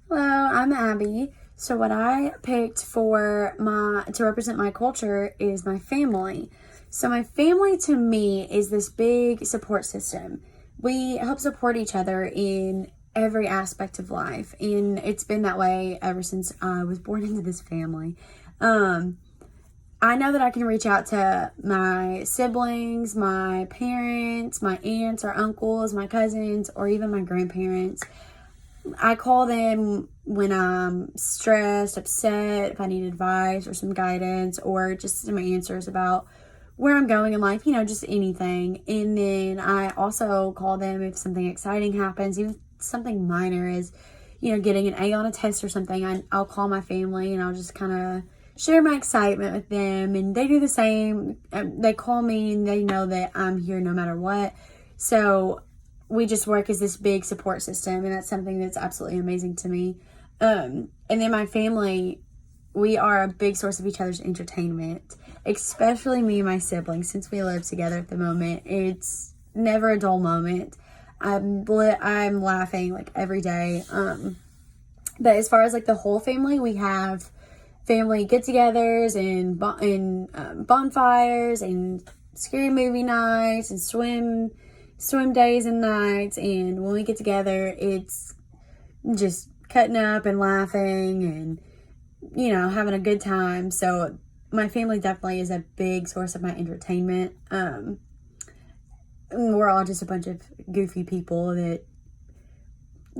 Hello, I'm Abby. So what I picked to represent my culture is my family. So my family to me is this big support system. We help support each other in every aspect of life, and it's been that way ever since I was born into this family. Um, I know that I can reach out to my siblings, my parents, my aunts or uncles, my cousins, or even my grandparents. I call them when I'm stressed, upset, if I need advice or some guidance or just some answers about where I'm going in life, just anything. And then I also call them if something exciting happens, even something minor is, getting an A on a test or something. I'll call my family and I'll just kind of share my excitement with them. And they do the same. They call me and they know that I'm here no matter what. So we just work as this big support system, and that's something that's absolutely amazing to me. And then my family, we are a big source of each other's entertainment, especially me and my siblings. Since we live together at the moment, it's never a dull moment. I'm laughing like every day. But as far as like the whole family, we have family get-togethers and bonfires and scary movie nights and swim days and nights, and when we get together it's just cutting up and laughing and having a good time. So my family definitely is a big source of my entertainment. We're all just a bunch of goofy people that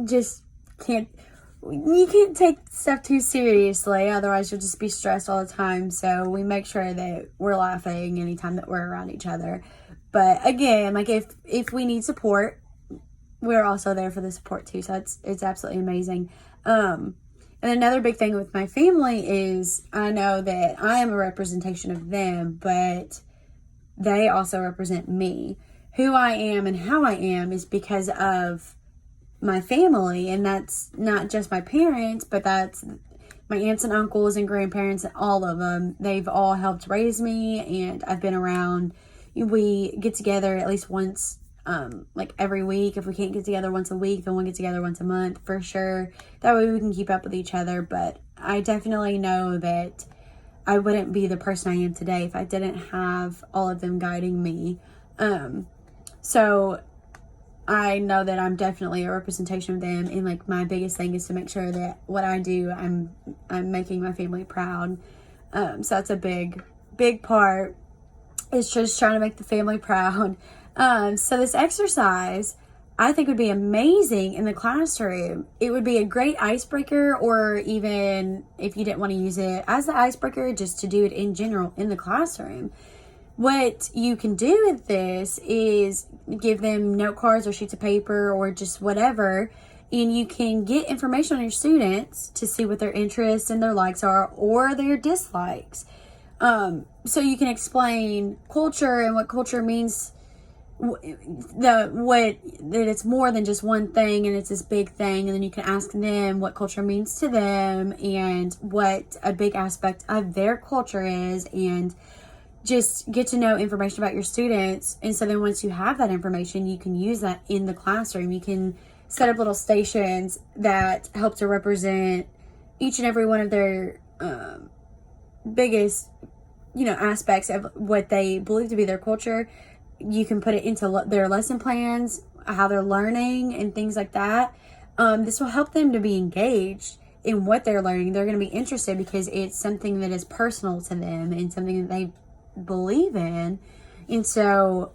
just you can't take stuff too seriously, otherwise you'll just be stressed all the time. So we make sure that we're laughing anytime that we're around each other. But again, like if we need support, we're also there for the support too. So it's absolutely amazing. And another big thing with my family is I know that I am a representation of them, but they also represent me. Who I am and how I am is because of my family, and that's not just my parents, but that's my aunts and uncles and grandparents and all of them. They've all helped raise me, and I've been around. We get together at least once, like every week. If we can't get together once a week, then we'll get together once a month for sure. That way we can keep up with each other. But I definitely know that I wouldn't be the person I am today if I didn't have all of them guiding me. So I know that I'm definitely a representation of them, and like my biggest thing is to make sure that what I do, I'm making my family proud. So that's a big part. It's just trying to make the family proud. So this exercise, I think, would be amazing in the classroom. It would be a great icebreaker, or even if you didn't want to use it as the icebreaker, just to do it in general in the classroom. What you can do with this is give them note cards or sheets of paper or just whatever, and you can get information on your students to see what their interests and their likes are or their dislikes. So you can explain culture and what culture means, that it's more than just one thing and it's this big thing, and then you can ask them what culture means to them and what a big aspect of their culture is, and just get to know information about your students. And so then once you have that information, you can use that in the classroom. You can set up little stations that help to represent each and every one of their biggest aspects of what they believe to be their culture. You can put it into their lesson plans, how they're learning and things like that. This will help them to be engaged in what they're learning. They're going to be interested because it's something that is personal to them and something that they believe in. And so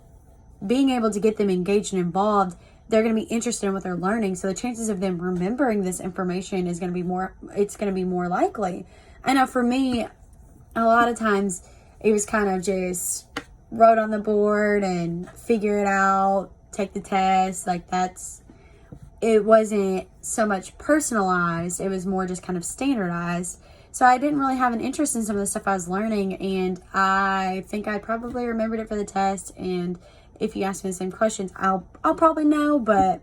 being able to get them engaged and involved, they're going to be interested in what they're learning. So the chances of them remembering this information is going to be more likely. I know for me, a lot of times it was kind of just wrote on the board and figure it out, take the test. It wasn't so much personalized. It was more just kind of standardized. So I didn't really have an interest in some of the stuff I was learning, and I think I probably remembered it for the test. And if you ask me the same questions, I'll probably know, but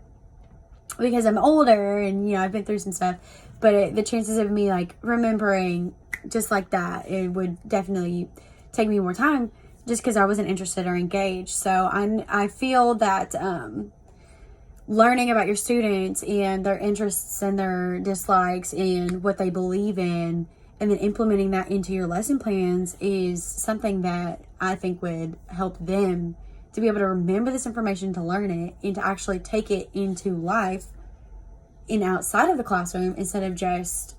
because I'm older and I've been through some stuff. But the chances of me remembering just like that, it would definitely take me more time, just because I wasn't interested or engaged. So I feel that learning about your students and their interests and their dislikes and what they believe in, and then implementing that into your lesson plans is something that I think would help them to be able to remember this information, to learn it, and to actually take it into life and outside of the classroom instead of just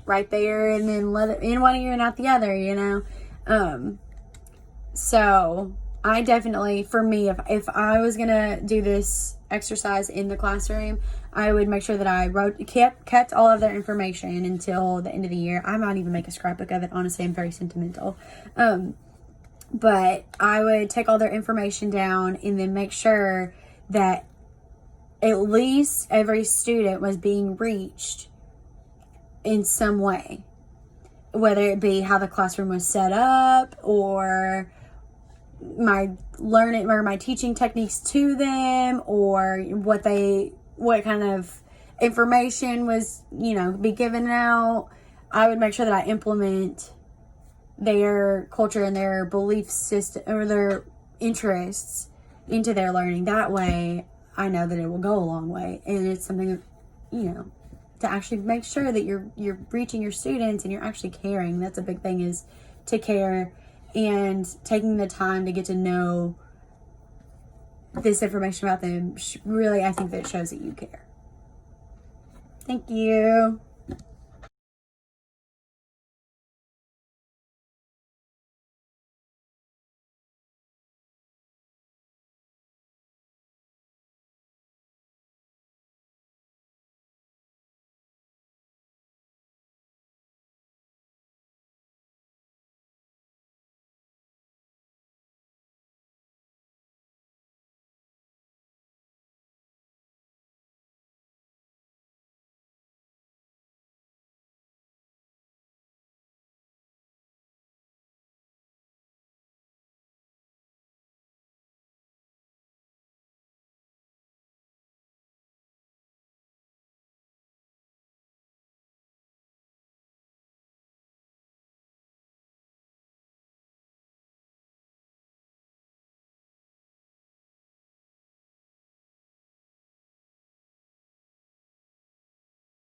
right there and then let it in one ear and out the other, you know? So I definitely, for me, if I was gonna do this exercise in the classroom, I would make sure that I kept all of their information until the end of the year. I might even make a scrapbook of it. Honestly, I'm very sentimental. But I would take all their information down and then make sure that at least every student was being reached in some way, whether it be how the classroom was set up or my learning or my teaching techniques to them, or what kind of information was, be given out. I would make sure that I implement their culture and their belief system or their interests into their learning. That way I know that it will go a long way, and it's something, to actually make sure that you're reaching your students and you're actually caring. That's a big thing, is to care and taking the time to get to know this information about them. Really, I think that it shows that you care. Thank you.